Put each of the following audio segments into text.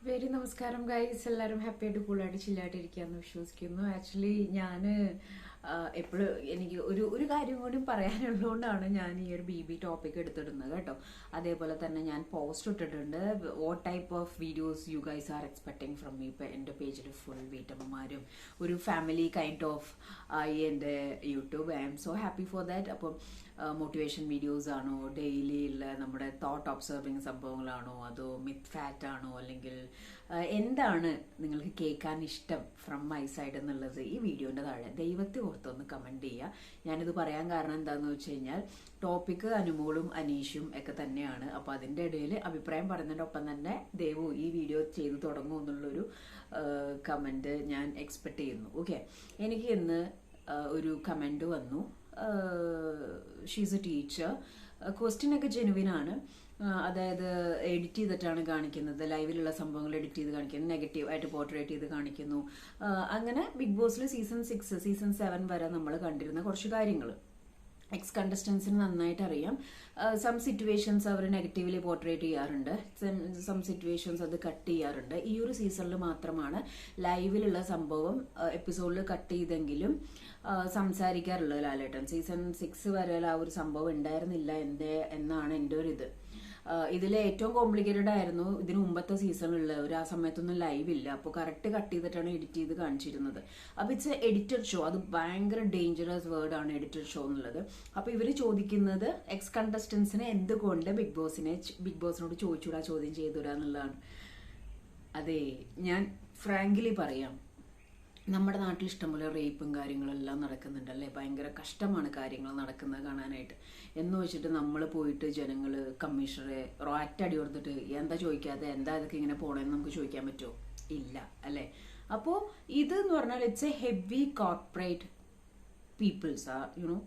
Very നമസ്കാരം guys. എല്ലാവരും happy ആയിട്ട് കൂളായിട്ട് ചില്ലായിട്ടിരിക്കാന്ന് വിശ്വസിക്കുന്നു. ആക്ച്വലി ഞാൻ എപ്പോഴും എനിക്ക് ഒരു കാര്യം കൂടി പറയാനുള്ളതുകൊണ്ടാണ് ഞാൻ ഈ ഒരു ബി ടോപ്പിക് എടുത്തിടുന്നത് കേട്ടോ. അതേപോലെ തന്നെ ഞാൻ പോസ്റ്റ് ഇട്ടിട്ടുണ്ട്, what type of videos you guys are expecting from me. ഇപ്പം എൻ്റെ പേജിൽ ഫുൾ വീട്ടമ്മമാരും ഒരു ഫാമിലി കൈൻഡ് ഓഫ് ആയി എൻ്റെ YouTube. I am so happy for that. അപ്പം മോട്ടിവേഷൻ വീഡിയോസ് ആണോ, ഡെയിലി ഉള്ള നമ്മുടെ തോട്ട് ഒബ്സർവിങ് സംഭവങ്ങളാണോ, അതോ മിത്ത് ഫാറ്റ് ആണോ, അല്ലെങ്കിൽ എന്താണ് നിങ്ങൾക്ക് കേൾക്കാൻ ഇഷ്ടം ഫ്രം മൈ സൈഡ് എന്നുള്ളത് ഈ വീഡിയോന്റെ താഴെ ദൈവത്തെ ഓർത്തൊന്ന് കമന്റ് ചെയ്യുക. ഞാനിത് പറയാൻ കാരണം എന്താണെന്ന് വെച്ച് കഴിഞ്ഞാൽ ടോപ്പിക്ക് അനുമോളും അനീഷും ഒക്കെ തന്നെയാണ്. അപ്പോൾ അതിൻ്റെ ഇടയിൽ അഭിപ്രായം പറയുന്നതിൻ്റെ ഒപ്പം തന്നെ ദേവു ഈ വീഡിയോ ചെയ്തു തുടങ്ങും എന്നുള്ളൊരു കമന്റ് ഞാൻ എക്സ്പെക്ട് ചെയ്യുന്നു. ഓക്കെ, എനിക്ക് ഇന്ന് ഒരു കമന്റ് വന്നു. She's A teacher. ക്വസ്റ്റ്യൻ ഒക്കെ ജെനുവിൻ ആണ്. അതായത് എഡിറ്റ് ചെയ്തിട്ടാണ് കാണിക്കുന്നത്, ലൈവിലുള്ള സംഭവങ്ങൾ എഡിറ്റ് ചെയ്ത് കാണിക്കുന്നു, നെഗറ്റീവ് ആയിട്ട് പോർട്രേറ്റ് ചെയ്ത് കാണിക്കുന്നു. അങ്ങനെ ബിഗ് ബോസിൽ സീസൺ 6 സീസൺ 7 വരെ നമ്മൾ കണ്ടിരുന്ന കുറച്ച് കാര്യങ്ങൾ എക്സ് കണ്ടസ്റ്റൻസിന് നന്നായിട്ട് അറിയാം. സം സിറ്റുവേഷൻസ് അവർ നെഗറ്റീവ്ലി പോർട്രേറ്റ് ചെയ്യാറുണ്ട്, സം സിറ്റുവേഷൻസ് അത് കട്ട് ചെയ്യാറുണ്ട്. ഈ ഒരു സീസണിൽ മാത്രമാണ് ലൈവിലുള്ള സംഭവം എപ്പിസോഡിൽ കട്ട് ചെയ്തെങ്കിലും സംസാരിക്കാറുള്ളത് ലാലേട്ടൻ. സീസൺ 6 വരെ ആ ഒരു സംഭവം ഉണ്ടായിരുന്നില്ല എന്നാണ് എൻ്റെ ഒരു ഇത്. ഇതിലെ ഏറ്റവും കോംപ്ലിക്കേറ്റഡ് ആയിരുന്നു ഇതിന് മുമ്പത്തെ സീസണിലുള്ളവർ. ആ സമയത്തൊന്നും ലൈവ് ഇല്ല, അപ്പോൾ കറക്റ്റ് കട്ട് ചെയ്തിട്ടാണ് എഡിറ്റ് ചെയ്ത് കാണിച്ചിരുന്നത്. അപ്പോൾ ഇറ്റ്സ് എഡിറ്റഡ് ഷോ. അത് ഭയങ്കര ഡേഞ്ചറസ് വേർഡാണ് എഡിറ്റഡ് ഷോ എന്നുള്ളത്. അപ്പോൾ ഇവർ ചോദിക്കുന്നത് എക്സ് കണ്ടസ്റ്റൻസിനെ എന്തുകൊണ്ട് ബിഗ് ബോസിനോട് ചോദിച്ചൂടാ, ചോദ്യം ചെയ്തുകൂടാ എന്നുള്ളതാണ്. അതെ, ഞാൻ ഫ്രാങ്ക്ലി പറയാം, നമ്മുടെ നാട്ടിൽ ഇഷ്ടംപോലെ റേപ്പും കാര്യങ്ങളെല്ലാം നടക്കുന്നുണ്ടല്ലേ. ഭയങ്കര കഷ്ടമാണ് കാര്യങ്ങൾ നടക്കുന്നത് കാണാനായിട്ട്. എന്ന് വെച്ചിട്ട് നമ്മൾ പോയിട്ട് ജനങ്ങൾ കമ്മീഷണറെ ഒറ്റടി കൊടുത്തിട്ട് എന്താ ചോദിക്കാതെ, എന്താ ഇതൊക്കെ ഇങ്ങനെ പോകണമെന്ന് നമുക്ക് ചോദിക്കാൻ പറ്റുമോ? ഇല്ല അല്ലേ. അപ്പോൾ ഇത് എന്ന് പറഞ്ഞാൽ it's a heavy corporate peoples you know.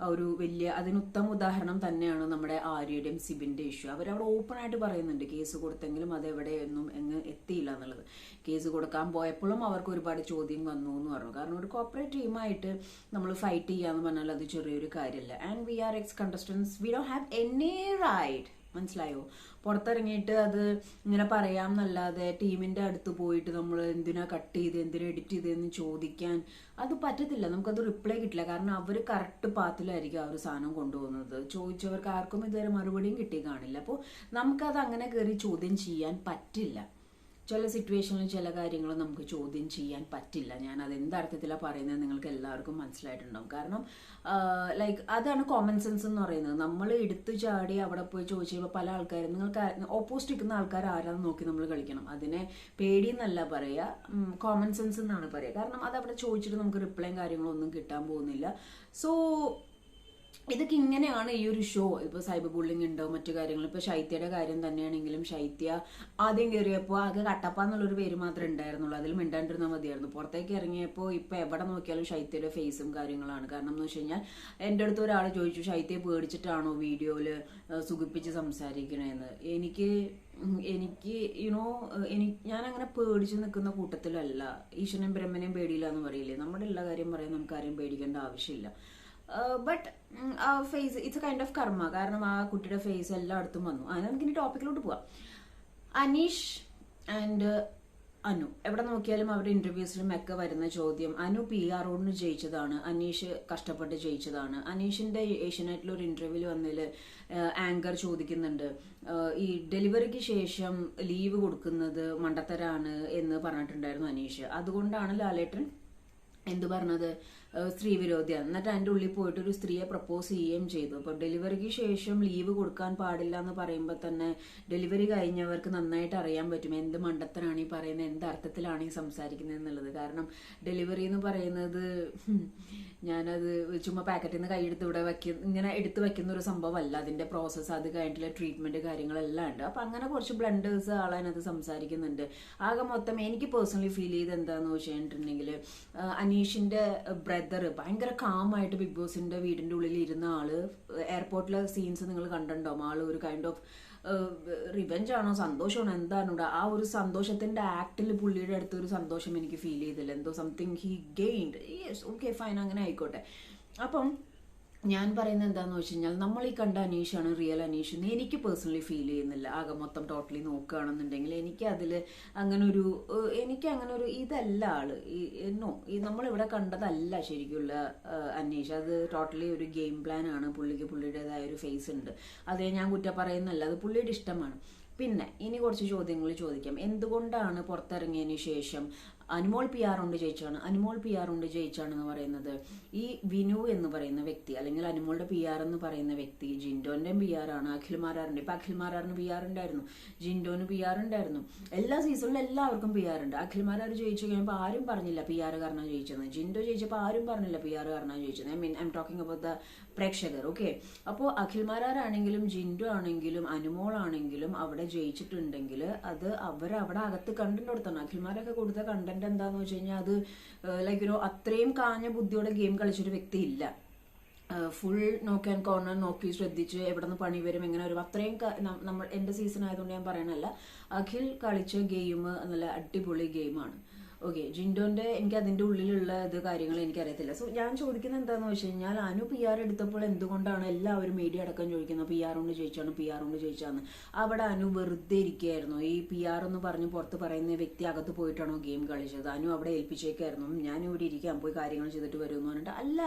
ഒരു വലിയ അതിന് ഉത്തമ ഉദാഹരണം തന്നെയാണ് നമ്മുടെ ആര്യയുടെയും സിബിന്റെ ഇഷ്യൂ. അവരവിടെ ഓപ്പൺ ആയിട്ട് പറയുന്നുണ്ട് കേസ് കൊടുത്തെങ്കിലും അതെവിടെയൊന്നും എത്തിയില്ല എന്നുള്ളത്. കേസ് കൊടുക്കാൻ പോയപ്പോഴും അവർക്ക് ഒരുപാട് ചോദ്യം വന്നു എന്ന് പറഞ്ഞു. കാരണം ഒരു കോർപ്പറേറ്റ് ടീമായിട്ട് നമ്മൾ ഫൈറ്റ് ചെയ്യാന്ന് പറഞ്ഞാൽ അത് ചെറിയൊരു കാര്യമല്ല. And we are ex contestants, we don't have any right. മനസ്സിലായോ? പുറത്തിറങ്ങിയിട്ട് അത് ഇങ്ങനെ പറയാം എന്നല്ലാതെ ടീമിന്റെ അടുത്ത് പോയിട്ട് നമ്മൾ എന്തിനാ കട്ട് ചെയ്ത്, എന്തിനാ എഡിറ്റ് ചെയ്തതെന്ന് ചോദിക്കാൻ അത് പറ്റത്തില്ല. നമുക്കത് റിപ്ലൈ കിട്ടില്ല. കാരണം അവർ കറക്റ്റ് പാത്തിലായിരിക്കും ആ ഒരു സാധനം കൊണ്ടുപോകുന്നത്. ചോദിച്ചവർക്ക് ആർക്കും ഇതുവരെ മറുപടിയും കിട്ടി കാണില്ല. അപ്പോൾ നമുക്കത് അങ്ങനെ കയറി ചോദ്യം ചെയ്യാൻ പറ്റില്ല. ചില സിറ്റുവേഷനിൽ ചില കാര്യങ്ങൾ നമുക്ക് ചോദ്യം ചെയ്യാൻ പറ്റില്ല. ഞാൻ അത് എന്തർത്ഥത്തിലാണ് പറയുന്നത് നിങ്ങൾക്ക് എല്ലാവർക്കും മനസ്സിലായിട്ടുണ്ടാവും. കാരണം ലൈക്ക് അതാണ് കോമൺ സെൻസ് എന്ന് പറയുന്നത്. നമ്മൾ എടുത്തു ചാടി അവിടെ പോയി ചോദിച്ചു കഴിയുമ്പോൾ പല ആൾക്കാരും, നിങ്ങൾക്ക് ഓപ്പോസിറ്റ് നിൽക്കുന്ന ആൾക്കാർ ആരാന്ന് നോക്കി നമ്മൾ കളിക്കണം. അതിനെ പേടിയെന്നല്ല പറയുക, കോമൺ സെൻസ് എന്നാണ് പറയുക. കാരണം അത് അവിടെ ചോദിച്ചിട്ട് നമുക്ക് റിപ്ലൈയും കാര്യങ്ങളും ഒന്നും കിട്ടാൻ പോകുന്നില്ല. സോ ഇതൊക്കെ ഇങ്ങനെയാണ് ഈ ഒരു ഷോ. ഇപ്പൊ സൈബർ ബുള്ളിങ് ഉണ്ടോ, മറ്റു കാര്യങ്ങൾ. ഇപ്പൊ ശൈത്യയുടെ കാര്യം തന്നെയാണെങ്കിലും ശൈത്യ ആദ്യം കയറിയപ്പോൾ ആകെ കട്ടപ്പ എന്നുള്ളൊരു പേര് മാത്രമേ ഉണ്ടായിരുന്നുള്ളൂ. അതിൽ മിണ്ടാണ്ടിരുന്നാൽ മതിയായിരുന്നു. പുറത്തേക്ക് ഇറങ്ങിയപ്പോൾ ഇപ്പൊ എവിടെ നോക്കിയാലും ശൈത്യയുടെ ഫേസും കാര്യങ്ങളാണ്. കാരണം എന്ന് വെച്ച് കഴിഞ്ഞാൽ എൻ്റെ അടുത്ത് ഒരാൾ ചോദിച്ചു, ശൈത്യയെ പേടിച്ചിട്ടാണോ വീഡിയോയില് സുഖിപ്പിച്ച് സംസാരിക്കണേന്ന്. എനിക്ക് യുനോ ഞാൻ അങ്ങനെ പേടിച്ച് നിൽക്കുന്ന കൂട്ടത്തിലല്ല. ഈശ്വരനും ബ്രഹ്മനെയും പേടിയില്ല എന്ന് പറയില്ലേ. നമ്മുടെ എല്ലാ കാര്യം പറയാൻ നമുക്ക് ആരെയും പേടിക്കേണ്ട ആവശ്യമില്ല. ബട്ട് ആ phase it's a kind of karma. കാരണം ആ കുട്ടിയുടെ ഫേസ് എല്ലായിടത്തും വന്നു. അങ്ങനെ നമുക്കിനി ടോപ്പിക്കിലോട്ട് പോവാം. അനീഷ് ആൻഡ് അനു, എവിടെ നോക്കിയാലും അവരുടെ ഇന്റർവ്യൂസിലും ഒക്കെ വരുന്ന ചോദ്യം, അനു PR-ഓടിന് ജയിച്ചതാണ്, അനീഷ് കഷ്ടപ്പെട്ട് ജയിച്ചതാണ്. അനീഷിന്റെ ഏഷ്യനെറ്റിൽ ഒരു ഇന്റർവ്യൂവിൽ വന്നതിൽ ആങ്കർ ചോദിക്കുന്നുണ്ട്, ഈ ഡെലിവറിക്ക് ശേഷം ലീവ് കൊടുക്കുന്നത് മണ്ടത്തരാണ് എന്ന് പറഞ്ഞിട്ടുണ്ടായിരുന്നു അനീഷ്. അതുകൊണ്ടാണ് ലാലേട്ടൻ എന്ത് പറഞ്ഞത്, സ്ത്രീ വിരോധിയാണ്. എന്നിട്ട് അതിൻ്റെ ഉള്ളിൽ പോയിട്ട് ഒരു സ്ത്രീയെ പ്രപ്പോസ് ചെയ്യുകയും ചെയ്തു. അപ്പോൾ ഡെലിവറിക്ക് ശേഷം ലീവ് കൊടുക്കാൻ പാടില്ല എന്ന് പറയുമ്പോൾ തന്നെ ഡെലിവറി കഴിഞ്ഞവർക്ക് നന്നായിട്ട് അറിയാൻ പറ്റും എന്ത് മണ്ടത്തരാണ് ഈ പറയുന്നത്, എന്ത് അർത്ഥത്തിലാണ് ഈ സംസാരിക്കുന്നത് എന്നുള്ളത്. കാരണം ഡെലിവറി എന്ന് പറയുന്നത് ഞാനത് ചുമ്മാ പാക്കറ്റിൽ നിന്ന് കൈയെടുത്ത് ഇവിടെ ഇങ്ങനെ എടുത്ത് വെക്കുന്ന ഒരു സംഭവമല്ല. അതിന്റെ പ്രോസസ്സ്, അത് കഴിഞ്ഞിട്ടുള്ള ട്രീറ്റ്മെന്റ് കാര്യങ്ങളെല്ലാം ഉണ്ട്. അപ്പൊ അങ്ങനെ കുറച്ച് ബ്ലണ്ടേഴ്സ് ആളതിനകത്ത് സംസാരിക്കുന്നുണ്ട്. ആകെ മൊത്തം എനിക്ക് പേഴ്സണലി ഫീൽ ചെയ്ത് എന്താന്ന് വെച്ചിട്ടുണ്ടെങ്കിൽ, അനീഷിന്റെ ബ്രദർ ഭയങ്കര കാമായിട്ട് ബിഗ് ബോസിന്റെ വീടിന്റെ ഉള്ളിൽ ഇരുന്ന ആള്, എയർപോർട്ടിലെ സീൻസ് നിങ്ങൾ കണ്ടിട്ടുണ്ടാവും. ആള് ഒരു കൈൻഡ് ഓഫ് റിവെഞ്ച് ആണോ സന്തോഷമാണോ എന്താണോ, ആ ഒരു സന്തോഷത്തിന്റെ ആക്ടിൽ പുള്ളിയുടെ അടുത്ത് ഒരു സന്തോഷം എനിക്ക് ഫീൽ ചെയ്തില്ല. എന്തോ something he gained. Yes, okay fine, അങ്ങനെ ആയിക്കോട്ടെ. അപ്പം ഞാൻ പറയുന്നത് എന്താണെന്ന് വെച്ച് കഴിഞ്ഞാൽ നമ്മൾ ഈ കണ്ട അനീഷാണ് റിയൽ അനീഷ് എന്ന് എനിക്ക് പേഴ്സണലി ഫീൽ ചെയ്യുന്നില്ല. ആകെ മൊത്തം ടോട്ടലി നോക്കുകയാണെന്നുണ്ടെങ്കിൽ എനിക്ക് അതിൽ അങ്ങനെ ഒരു ഇതല്ല ആള് ഈ നമ്മളിവിടെ കണ്ടതല്ല ശരിക്കുള്ള അനീഷ്. അത് ടോട്ടലി ഒരു ഗെയിം പ്ലാൻ ആണ്. പുള്ളിയുടേതായ ഒരു ഫേസ് ഉണ്ട്. അതേ ഞാൻ കുറ്റം പറയുന്നല്ല, അത് പുള്ളിയുടെ ഇഷ്ടമാണ്. പിന്നെ ഇനി കുറച്ച് ചോദ്യങ്ങൾ ചോദിക്കാം. എന്തുകൊണ്ടാണ് പുറത്തിറങ്ങിയതിന് ശേഷം അനുമോൾ PR കൊണ്ട് ജയിച്ചാണെന്ന് പറയുന്നത്? ഈ വിനു എന്ന് പറയുന്ന വ്യക്തി, അല്ലെങ്കിൽ അനുമോളുടെ PR എന്ന് പറയുന്ന വ്യക്തി ജിൻഡോന്റെ PR ആണ്. അഖിൽമാരാറിന്റെ ഇപ്പൊ അഖിൽമാരാറിന് PR ഉണ്ടായിരുന്നു, ജിൻഡോന് PR ഉണ്ടായിരുന്നു. എല്ലാ സീസണിലും എല്ലാവർക്കും PR ഉണ്ട്. അഖിൽമാരാർ ജയിച്ചു കഴിയുമ്പോൾ ആരും പറഞ്ഞില്ല PR കാരണം ജയിച്ചെന്ന്. ജിൻഡോ ജയിച്ചപ്പോൾ ആരും പറഞ്ഞില്ല PR കാരണം ജയിച്ചത്. I am talking about the പ്രേക്ഷകർ. ഓക്കെ, അപ്പോൾ അഖിൽമാരാണെങ്കിലും ജിൻഡോ ആണെങ്കിലും അനുമോൾ ആണെങ്കിലും അവിടെ ജയിച്ചിട്ടുണ്ടെങ്കിൽ അത് അവരവിടെ അകത്ത് കണ്ടന്റ് കൊടുത്താണ്. അഖിൽമാരൊക്കെ കൊടുത്ത കണ്ടന്റ് എന്താന്ന് വെച്ച് കഴിഞ്ഞാൽ അത് അത്രയും കാഞ്ഞ ബുദ്ധിയോടെ ഗെയിം കളിച്ചൊരു വ്യക്തി ഇല്ല. ഫുൾ നോക്ക് ആൻഡ് കോർണർ നോക്കി ശ്രദ്ധിച്ച് എവിടെ നിന്ന് പണി വരും എങ്ങനെ വരും അത്രയും നമ്മൾ എന്റെ സീസൺ ആയതുകൊണ്ട് ഞാൻ പറയണല്ല. അഖിൽ കളിച്ച ഗെയിം നല്ല അടിപൊളി ഗെയിമാണ്. ഓക്കെ, ജിൻഡോന്റെ എനിക്ക് അതിന്റെ ഉള്ളിലുള്ള കാര്യങ്ങൾ എനിക്കറിയത്തില്ല. സോ ഞാൻ ചോദിക്കുന്നത് എന്താണെന്ന് വെച്ച് കഴിഞ്ഞാൽ അനു PR എടുത്തപ്പോൾ എന്തുകൊണ്ടാണ് എല്ലാവരും മീഡിയ അടക്കം ചോദിക്കുന്നത് PR കൊണ്ട് ജയിച്ചാണ്. അവിടെ അനു വെറുതെ ഇരിക്കുകയായിരുന്നു. ഈ PR എന്ന് പറഞ്ഞ് പുറത്ത് പറയുന്ന വ്യക്തി അകത്ത് പോയിട്ടാണോ ഗെയിം കളിച്ചത്? അനു അവിടെ ഏൽപ്പിച്ചേക്കായിരുന്നു, ഞാൻ ഇവിടെ ഇരിക്കാൻ പോയി കാര്യങ്ങൾ ചെയ്തിട്ട് വരുമെന്ന് പറഞ്ഞിട്ട്. അല്ല,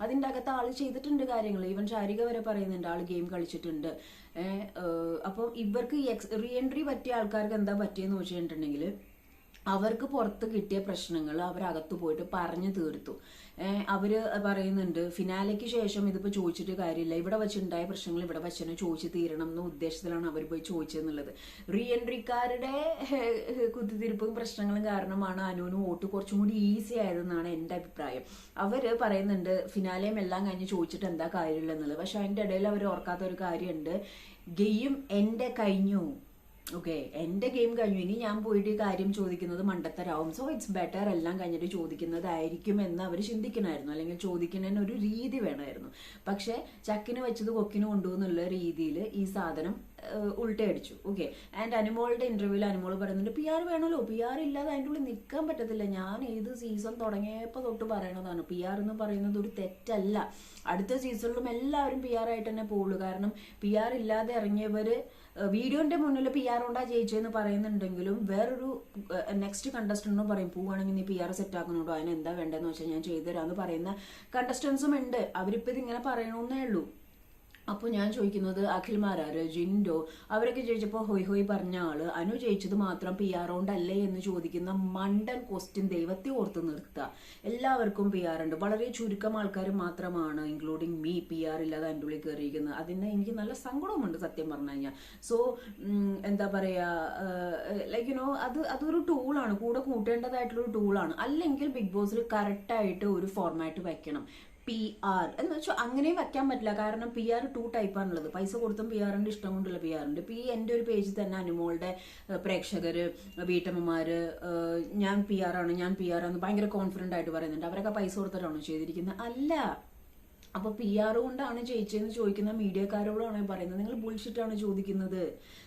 അതിന്റെ അകത്ത് ആള് ചെയ്തിട്ടുണ്ട് കാര്യങ്ങൾ. ഈവൻ ശാരിക വരെ പറയുന്നുണ്ട് ആള് ഗെയിം കളിച്ചിട്ടുണ്ട്. അപ്പം ഇവർക്ക് റീ എൻട്രി പറ്റിയ ആൾക്കാർക്ക് എന്താ പറ്റിയെന്ന് വെച്ചിട്ടുണ്ടെങ്കിൽ അവർക്ക് പുറത്ത് കിട്ടിയ പ്രശ്നങ്ങൾ അവരകത്ത് പോയിട്ട് പറഞ്ഞു തീർത്തു. അവര് പറയുന്നുണ്ട് ഫിനാലയ്ക്ക് ശേഷം ഇതിപ്പോ ചോദിച്ചിട്ട് കാര്യമില്ല, ഇവിടെ വെച്ചുണ്ടായ പ്രശ്നങ്ങൾ ഇവിടെ വെച്ച് ചോദിച്ചു തീരണം എന്ന ഉദ്ദേശത്തിലാണ് അവർ പോയി ചോദിച്ചതെന്നുള്ളത്. റീ എൻട്രിക്കാരുടെ കുത്തിത്തിരിപ്പും പ്രശ്നങ്ങളും കാരണമാണ് അനുവിന് വോട്ട് കുറച്ചും കൂടി ഈസി ആയതെന്നാണ് എന്റെ അഭിപ്രായം. അവര് പറയുന്നുണ്ട് ഫിനാലയും എല്ലാം കഴിഞ്ഞ് ചോദിച്ചിട്ട് എന്താ കാര്യമില്ല എന്നുള്ളത്. പക്ഷെ അതിന്റെ ഇടയിൽ അവർ ഓർക്കാത്ത ഒരു കാര്യമുണ്ട്, ഗെയിം എന്റെ കഴിഞ്ഞു. ഓക്കെ, എന്റെ ഗെയിം കഴിഞ്ഞു, ഇനി ഞാൻ പോയിട്ട് കാര്യം ചോദിക്കുന്നത് മണ്ടത്തരാവും. സോ ഇറ്റ്സ് ബെറ്റർ എല്ലാം കഴിഞ്ഞിട്ട് ചോദിക്കുന്നതായിരിക്കും എന്ന് അവർ ചിന്തിക്കണമായിരുന്നു, അല്ലെങ്കിൽ ചോദിക്കുന്നതിന് ഒരു രീതി വേണമായിരുന്നു. പക്ഷെ ചക്കിന് വെച്ചത് കൊക്കിന് കൊണ്ടുപോകുന്നുള്ള രീതിയിൽ ഈ സാധനം ഉൾട്ടയടിച്ചു. ഓക്കെ, ആൻഡ് അനുമോളുടെ ഇന്റർവ്യൂവിൽ അനുമോൾ പറയുന്നുണ്ട് PR വേണമല്ലോ, PR ഇല്ലാതെ അതിൻ്റെ ഉള്ളിൽ നിൽക്കാൻ പറ്റത്തില്ല. ഞാൻ ഏത് സീസൺ തുടങ്ങിയപ്പോൾ തൊട്ട് പറയണതാണ്, PR എന്ന് പറയുന്നത് ഒരു തെറ്റല്ല. അടുത്ത സീസണിലും എല്ലാവരും PR ആയിട്ട് തന്നെ പോകുള്ളൂ. കാരണം PR ഇല്ലാതെ ഇറങ്ങിയവര് വീഡിയോന്റെ മുന്നിൽ PR കൊണ്ടാ ജയിച്ചതെന്ന് പറയുന്നുണ്ടെങ്കിലും വേറൊരു നെക്സ്റ്റ് കണ്ടസ്റ്റന്റ് പറയും പോവുകയാണെങ്കിൽ നീ PR സെറ്റ് ആക്കണോട്ടോ, അതിന് എന്താ വേണ്ടതെന്ന് വെച്ചാൽ ഞാൻ ചെയ്തുതരാന്ന് പറയുന്ന കണ്ടസ്റ്റൻസും ഉണ്ട്. അവരിപ്പോ ഇതിങ്ങനെ പറയണമെന്നേ ഉള്ളൂ. അപ്പോൾ ഞാൻ ചോദിക്കുന്നത് അഖിൽമാരാര് ജിൻഡോ അവരൊക്കെ ജയിച്ചപ്പോൾ ഹോയ് ഹോയ് പറഞ്ഞ ആള് അനു ജയിച്ചത് മാത്രം PR കൊണ്ടല്ലേ എന്ന് ചോദിക്കുന്ന മണ്ടൻ ക്വസ്റ്റ്യൻ ദൈവത്തെ ഓർത്ത് നിർത്തുക. എല്ലാവർക്കും PR ഉണ്ട്, വളരെ ചുരുക്കം ആൾക്കാർ മാത്രമാണ് ഇൻക്ലൂഡിങ് മീ PR ഇല്ലാതെ അതിൻ്റെ ഉള്ളിൽ കയറിയിരിക്കുന്നത്. അതിന് എനിക്ക് നല്ല സങ്കടവുമുണ്ട് സത്യം പറഞ്ഞു കഴിഞ്ഞാൽ. സോ എന്താ പറയാ, അതൊരു ടൂളാണ്, കൂടെ കൂട്ടേണ്ടതായിട്ടുള്ളൊരു ടൂളാണ്. അല്ലെങ്കിൽ ബിഗ് ബോസിൽ കറക്റ്റായിട്ട് ഒരു ഫോർമാറ്റ് വയ്ക്കണം. PR എന്ന് വെച്ചാൽ അങ്ങനെയും വെക്കാൻ പറ്റില്ല. കാരണം PR 2 ടൈപ്പാണുള്ളത്. പൈസ കൊടുത്തും PR ഉണ്ട്, ഇഷ്ടം കൊണ്ടുള്ള PR ഉണ്ട്. ഇപ്പൊ എൻ്റെ ഒരു പേജിൽ തന്നെ അനുമോളുടെ പ്രേക്ഷകര് വീട്ടമ്മമാര് ഞാൻ PR ആണ് ഭയങ്കര കോൺഫിഡന്റ് ആയിട്ട് പറയുന്നുണ്ട്. അവരൊക്കെ പൈസ കൊടുത്തിട്ടാണോ ചെയ്തിരിക്കുന്നത്? അല്ല. അപ്പൊ PR കൊണ്ടാണ് ജയിച്ചതെന്ന് ചോദിക്കുന്ന മീഡിയക്കാരോടാണ് പറയുന്നത്, നിങ്ങൾ ബുൾഷിറ്റാണ് ചോദിക്കുന്നത്.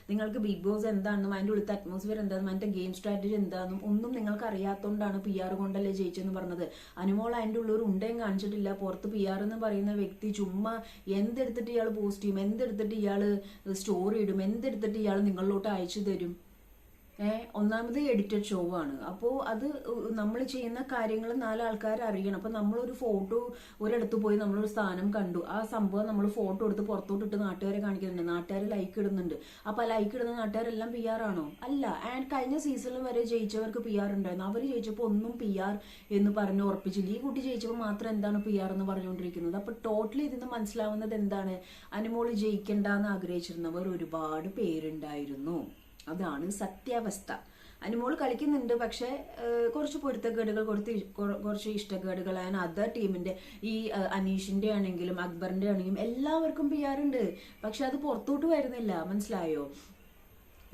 നിങ്ങൾക്ക് ബിഗ് ബോസ് എന്താണെന്നും അതിൻ്റെ ഉള്ളിലത്തെ അറ്റ്മോസ്ഫിയർ എന്താണെന്നും അതിന്റെ ഗെയിം സ്ട്രാറ്റജി എന്താണെന്നും ഒന്നും നിങ്ങൾക്ക് അറിയാത്തതുകൊണ്ടാണ് PR കൊണ്ടല്ലേ ജയിച്ചെന്ന് പറഞ്ഞത്. അനുമോൾ അതിൻ്റെ ഉള്ളിൽ ഒരു ഉണ്ടയും കാണിച്ചിട്ടില്ല. പുറത്ത് PR എന്ന് പറയുന്ന വ്യക്തി ചുമ്മാ എന്തെടുത്തിട്ട് ഇയാൾ പോസ്റ്റ് ചെയ്യും, എന്തെടുത്തിട്ട് ഇയാൾ സ്റ്റോറി ഇടും, എന്തെടുത്തിട്ട് ഇയാൾ നിങ്ങളിലോട്ട് അയച്ചു തരും. ഒന്നാമത് എഡിറ്റഡ് ഷോ ആണ്. അപ്പോൾ അത് നമ്മൾ ചെയ്യുന്ന കാര്യങ്ങൾ 4 ആൾക്കാർ അറിയണം. അപ്പൊ നമ്മളൊരു ഫോട്ടോ ഒരിടത്ത് പോയി നമ്മളൊരു സ്ഥാനം കണ്ടു, ആ സംഭവം നമ്മൾ ഫോട്ടോ എടുത്ത് പുറത്തോട്ടിട്ട് നാട്ടുകാരെ കാണിക്കുന്നുണ്ട്, നാട്ടുകാർ ലൈക്ക് ഇടുന്നുണ്ട്. അപ്പൊ ലൈക്ക് ഇടുന്ന നാട്ടുകാരെല്ലാം PR ആണോ? അല്ല. ആൻഡ് കഴിഞ്ഞ സീസണിൽ വരെ ജയിച്ചവർക്ക് PR ഉണ്ടായിരുന്നു. അവർ ജയിച്ചപ്പോൾ ഒന്നും PR എന്ന് പറഞ്ഞ് ഉറപ്പിച്ചില്ല. ഈ കുട്ടി ജയിച്ചപ്പോൾ മാത്രം എന്താണ് PR എന്ന് പറഞ്ഞുകൊണ്ടിരിക്കുന്നത്? അപ്പൊ ടോട്ടലി ഇതിന് മനസ്സിലാവുന്നത് എന്താണ്, അനുമോള് ജയിക്കണ്ടെന്ന് ആഗ്രഹിച്ചിരുന്നവർ ഒരുപാട് പേരുണ്ടായിരുന്നു. അതാണ് സത്യാവസ്ഥ. അനുമോൾ കളിക്കുന്നുണ്ട്, പക്ഷെ കുറച്ച് പൊരുത്തക്കേടുകൾ, കുറച്ച് ഇഷ്ടക്കേടുകൾ ആൻഡ് അതർ ടീമിന്റെ ഈ അനീഷിന്റെ ആണെങ്കിലും അക്ബറിന്റെ ആണെങ്കിലും എല്ലാവർക്കും PR ഉണ്ട്. പക്ഷെ അത് പുറത്തോട്ട് വരുന്നില്ല, മനസ്സിലായോ?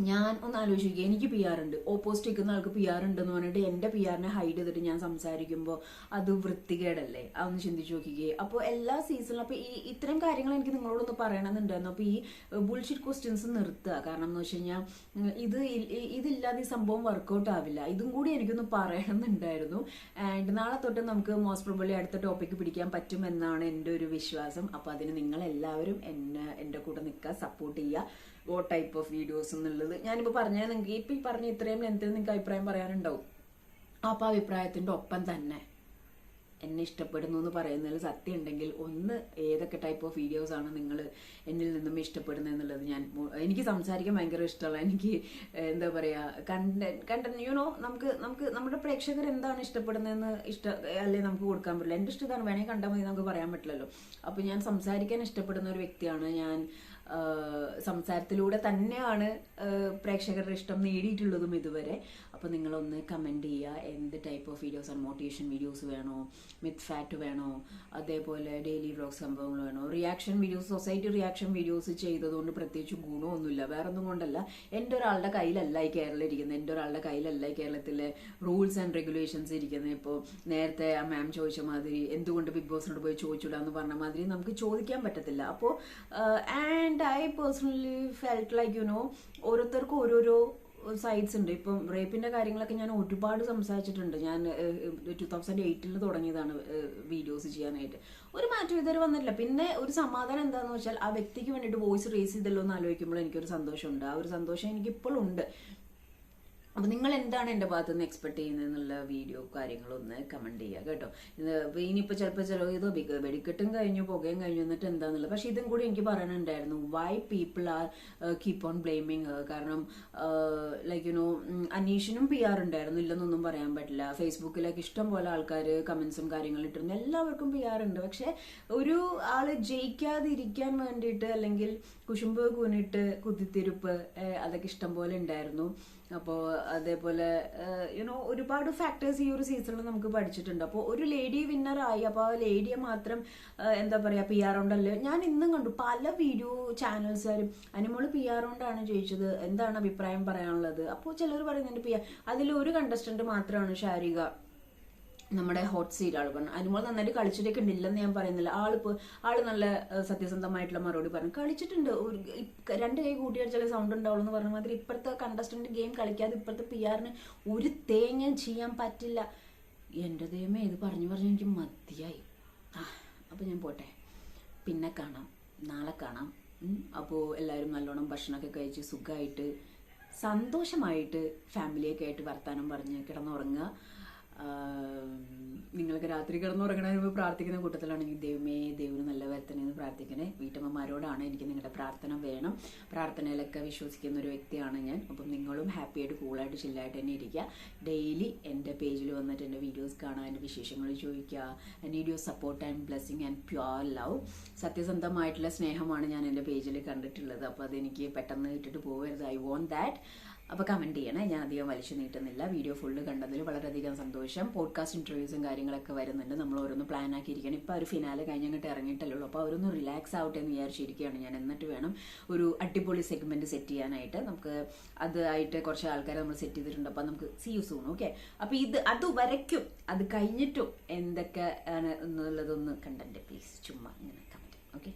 ഞാൻ ഒന്ന് ആലോചിക്കുക, എനിക്ക് പി ആർ ഉണ്ട്, ഓപ്പോസിറ്റ് നിൽക്കുന്ന ആൾക്ക് പി ആർ ഉണ്ടെന്ന് പറഞ്ഞിട്ട് എൻ്റെ പി ആറിനെ ഹൈഡ് ചെയ്തിട്ട് ഞാൻ സംസാരിക്കുമ്പോൾ അത് വൃത്തികേടല്ലേ? അതൊന്ന് ചിന്തിച്ചു നോക്കിക്കേ. അപ്പോൾ എല്ലാ സീസണിലും അപ്പോൾ ഈ ഇത്തരം കാര്യങ്ങൾ എനിക്ക് നിങ്ങളോടൊന്ന് പറയണമെന്നുണ്ടായിരുന്നു. അപ്പോൾ ഈ ബുൾഷിറ്റ് ക്വസ്റ്റ്യൻസ് നിർത്തുക. കാരണം എന്ന് വെച്ച് കഴിഞ്ഞാൽ ഇതില്ലാതെ ഈ സംഭവം വർക്കൗട്ട് ആവില്ല. ഇതും കൂടി എനിക്കൊന്ന് പറയണമെന്നുണ്ടായിരുന്നു. ആൻഡ് നാളെ തൊട്ട് നമുക്ക് മോസ്റ്റ് പ്രോബബ്ലി അടുത്ത ടോപ്പിക്ക് പിടിക്കാൻ പറ്റുമെന്നാണ് എൻ്റെ ഒരു വിശ്വാസം. അപ്പോൾ അതിന് നിങ്ങളെല്ലാവരും എൻ്റെ കൂടെ നിൽക്കുക, സപ്പോർട്ട് ചെയ്യുക. ഓ ടൈപ്പ് ഓഫ് വീഡിയോസ് എന്നുള്ളത് ഞാനിപ്പോൾ പറഞ്ഞാൽ നിങ്ങൾക്ക് ഇപ്പം ഈ പറഞ്ഞ ഇത്രയും ലെങ്ത്തിൽ നിങ്ങൾക്ക് അഭിപ്രായം പറയാനുണ്ടാവും. അപ്പോൾ അഭിപ്രായത്തിൻ്റെ ഒപ്പം തന്നെ എന്നെ ഇഷ്ടപ്പെടുന്നു എന്ന് പറയുന്നതിൽ സത്യം ഉണ്ടെങ്കിൽ ഒന്ന് ഏതൊക്കെ ടൈപ്പ് ഓഫ് വീഡിയോസ് ആണ് നിങ്ങൾ എന്നിൽ നിന്നും ഇഷ്ടപ്പെടുന്നത് എന്നുള്ളത് എനിക്ക് സംസാരിക്കാൻ ഭയങ്കര ഇഷ്ടമുള്ള, എനിക്ക് എന്താ പറയുക, കണ്ടന്റ് യുനോ നമുക്ക് നമ്മുടെ പ്രേക്ഷകർ എന്താണ് ഇഷ്ടപ്പെടുന്നതെന്ന് അല്ലേ നമുക്ക് കൊടുക്കാൻ പറ്റില്ല. എൻ്റെ ഇഷ്ടം ഇതാണ്, വേണമെങ്കിൽ കണ്ടാൽ മതി നമുക്ക് പറയാൻ പറ്റില്ലല്ലോ. അപ്പോൾ ഞാൻ സംസാരിക്കാൻ ഇഷ്ടപ്പെടുന്ന ഒരു വ്യക്തിയാണ്. ഞാൻ സംസാരത്തിലൂടെ തന്നെയാണ് പ്രേക്ഷകരുടെ ഇഷ്ടം നേടിയിട്ടുള്ളതും ഇതുവരെ. അപ്പോൾ നിങ്ങളൊന്ന് കമൻറ്റ് ചെയ്യുക, എന്ത് ടൈപ്പ് ഓഫ് വീഡിയോസ് ആണ്, മോട്ടിവേഷൻ വീഡിയോസ് വേണോ, മിത്ത് ഫാക്ട് വേണോ, അതേപോലെ ഡെയിലി വ്ലോഗ് സംഭവങ്ങൾ വേണോ, reaction videos, society reaction videos ചെയ്തതുകൊണ്ട് പ്രത്യേകിച്ച് ഗുണമൊന്നുമില്ല, വേറെ ഒന്നും കൊണ്ടല്ല. എൻ്റെ ഒരാളുടെ കയ്യിലല്ല ഈ കേരളം ഇരിക്കുന്നത്, എൻ്റെ ഒരാളുടെ കയ്യിലല്ല ഈ കേരളത്തിലെ റൂൾസ് ആൻഡ് റെഗുലേഷൻസ് ഇരിക്കുന്നത്. ഇപ്പോൾ നേരത്തെ ആ മാം ചോദിച്ച മാതിരി എന്തുകൊണ്ട് ബിഗ് ബോസിനോട് പോയി ചോദിച്ചുവിടാന്ന് പറഞ്ഞ മാതിരി നമുക്ക് ചോദിക്കാൻ പറ്റത്തില്ല. അപ്പോൾ and I personally felt like ഓരോരുത്തർക്കും ഓരോരോ സൈറ്റ്സ് ഉണ്ട്. ഇപ്പം റേപ്പിന്റെ കാര്യങ്ങളൊക്കെ ഞാൻ ഒരുപാട് സംസാരിച്ചിട്ടുണ്ട്. ഞാൻ 2008 തുടങ്ങിയതാണ് വീഡിയോസ് ചെയ്യാനായിട്ട്. ഒരു മാറ്റം ഇതുവരെ വന്നിട്ടില്ല. പിന്നെ ഒരു സമാധാനം എന്താണെന്ന് വെച്ചാൽ ആ വ്യക്തിക്ക് വേണ്ടിയിട്ട് വോയിസ് റേസ് ചെയ്തല്ലോ എന്ന് ആലോചിക്കുമ്പോൾ എനിക്കൊരു സന്തോഷമുണ്ട്. ആ ഒരു സന്തോഷം എനിക്കിപ്പോഴും ഉണ്ട്. അപ്പോൾ നിങ്ങൾ എന്താണ് എൻ്റെ ഭാഗത്തു നിന്ന് എക്സ്പെക്ട് ചെയ്യുന്നത് എന്നുള്ള വീഡിയോ കാര്യങ്ങളൊന്ന് കമൻറ്റ് ചെയ്യുക കേട്ടോ. ഇനിയിപ്പോൾ ചിലപ്പോൾ ഇതോ വെടിക്കെട്ടും കഴിഞ്ഞു, പുകയും കഴിഞ്ഞു, എന്നിട്ട് എന്താണെന്നുള്ളത്. പക്ഷേ ഇതും കൂടി എനിക്ക് പറയാനുണ്ടായിരുന്നു, why people are keep on blaming. കാരണം ലൈക്ക് അനീഷിനും പി ആർ ഉണ്ടായിരുന്നു, ഇല്ലെന്നൊന്നും പറയാൻ പറ്റില്ല. ഫേസ്ബുക്കിലൊക്കെ ഇഷ്ടം പോലെ ആൾക്കാർ കമൻസും കാര്യങ്ങളും ഇട്ടിരുന്നു, എല്ലാവർക്കും പി ആർ ഉണ്ട്. പക്ഷെ ഒരു ആള് ജയിക്കാതിരിക്കാൻ വേണ്ടിയിട്ട് അല്ലെങ്കിൽ കുശുമ്പ് കൂനിട്ട് കുത്തിത്തിരിപ്പ് അതൊക്കെ ഇഷ്ടം പോലെ ഉണ്ടായിരുന്നു. അപ്പോൾ അതേപോലെ ഒരുപാട് ഫാക്ടേഴ്സ് ഈ ഒരു സീസണിൽ നമുക്ക് പഠിച്ചിട്ടുണ്ട്. അപ്പോൾ ഒരു ലേഡി വിന്നറായി, അപ്പോൾ ആ ലേഡിയെ മാത്രം എന്താ പറയുക പി ആർ കൊണ്ടല്ലേ. ഞാൻ ഇന്നും കണ്ടു പല വീഡിയോ ചാനൽസുകാരും അനുമോള് പി ആർ കൊണ്ടാണ് ജയിച്ചത്, എന്താണ് അഭിപ്രായം പറയാനുള്ളത്. അപ്പോൾ ചിലർ പറയുന്നുണ്ട് പി ആർ. അതിലൊരു കണ്ടസ്റ്റന്റ് മാത്രമാണ് ഷാരിക, നമ്മുടെ ഹോട്ട് സീറ്റ് ആൾ പറഞ്ഞു. അനുമോൾ നന്നായിട്ട് കളിച്ചിട്ടൊക്കെ ഉണ്ടില്ലെന്ന് ഞാൻ പറയുന്നില്ല. ആള് നല്ല സത്യസന്ധമായിട്ടുള്ള മറുപടി പറഞ്ഞു. കളിച്ചിട്ടുണ്ട്, രണ്ട് കൈ കൂട്ടിയടിച്ചാലേ സൗണ്ട് ഉണ്ടാവുള്ളൂ എന്ന് പറഞ്ഞ മാതിരി ഇപ്പോഴത്തെ കണ്ടസ്റ്റന്റ് ഗെയിം കളിക്കാതെ ഇപ്പോഴത്തെ പി ആറിന് ഒരു തേങ്ങ ചെയ്യാൻ പറ്റില്ല. എൻ്റെ ദൈവമേ, ഇത് പറഞ്ഞു എനിക്ക് മതിയായി. അപ്പോൾ ഞാൻ പോട്ടെ, പിന്നെ കാണാം, നാളെ കാണാം. അപ്പോൾ എല്ലാവരും നല്ലോണം ഭക്ഷണമൊക്കെ കഴിച്ച് സുഖമായിട്ട് സന്തോഷമായിട്ട് ഫാമിലിയൊക്കെ ആയിട്ട് വർത്താനം പറഞ്ഞ് കിടന്നുറങ്ങുക. നിങ്ങൾക്ക് രാത്രി കിടന്നുറങ്ങണതിന് മുമ്പ് പ്രാർത്ഥിക്കുന്ന കൂട്ടത്തിലാണെങ്കിൽ ദൈവന് നല്ല വരുത്തണമെന്ന് പ്രാർത്ഥിക്കണേ. വീട്ടമ്മമാരോടാണ് എനിക്ക് നിങ്ങളുടെ പ്രാർത്ഥന വേണം. പ്രാർത്ഥനയിലൊക്കെ വിശ്വസിക്കുന്ന ഒരു വ്യക്തിയാണ് ഞാൻ. അപ്പം നിങ്ങളും ഹാപ്പിയായിട്ട് കൂളായിട്ട് ചില്ലായിട്ട് തന്നെ ഇരിക്കുക. ഡെയിലി എൻ്റെ പേജിൽ വന്നിട്ട് എൻ്റെ വീഡിയോസ് കാണാൻ, എൻ്റെ വിശേഷങ്ങൾ ചോദിക്കുക. Need your support and blessing and pure love. സത്യസന്ധമായിട്ടുള്ള സ്നേഹമാണ് ഞാൻ എൻ്റെ പേജിൽ കണ്ടിട്ടുള്ളത്. അപ്പോൾ അതെനിക്ക് പെട്ടെന്ന് ഇട്ടിട്ട് പോകരുത്. I won't that. അപ്പോൾ കമൻറ്റ് ചെയ്യണേ. ഞാൻ അധികം വലിച്ചു നീട്ടുന്നില്ല. വീഡിയോ ഫുള്ള് കണ്ടതിൽ വളരെയധികം സന്തോഷം. പോഡ്കാസ്റ്റ് ഇൻ്റർവ്യൂസും കാര്യങ്ങളൊക്കെ വരുന്നുണ്ട്. നമ്മൾ ഓരോന്ന് പ്ലാൻ ആക്കിയിരിക്കണം. ഇപ്പോൾ ഒരു ഫിനാലെ കഴിഞ്ഞങ്ങോട്ട് ഇറങ്ങിയിട്ടല്ലോ. അപ്പോൾ അവരൊന്ന് റിലാക്സ് ആവട്ടെ എന്ന് വിചാരിച്ചിരിക്കുകയാണ് ഞാൻ. എന്നിട്ട് വേണം ഒരു അടിപൊളി സെഗ്മെൻറ്റ് സെറ്റ് ചെയ്യാനായിട്ട്. നമുക്ക് അതായിട്ട് കുറച്ച് ആൾക്കാരെ നമ്മൾ സെറ്റ് ചെയ്തിട്ടുണ്ട്. അപ്പോൾ നമുക്ക് സീ യു സൂൺ. ഓക്കെ. അപ്പോൾ അത് വരയ്ക്കും, അത് കഴിഞ്ഞിട്ടും എന്തൊക്കെ ആണ് എന്നുള്ളതൊന്ന് കണ്ടന്റ് പ്ലീസ് ചുമ്മാ ഇങ്ങനെ കമൻറ്റ്. ഓക്കെ.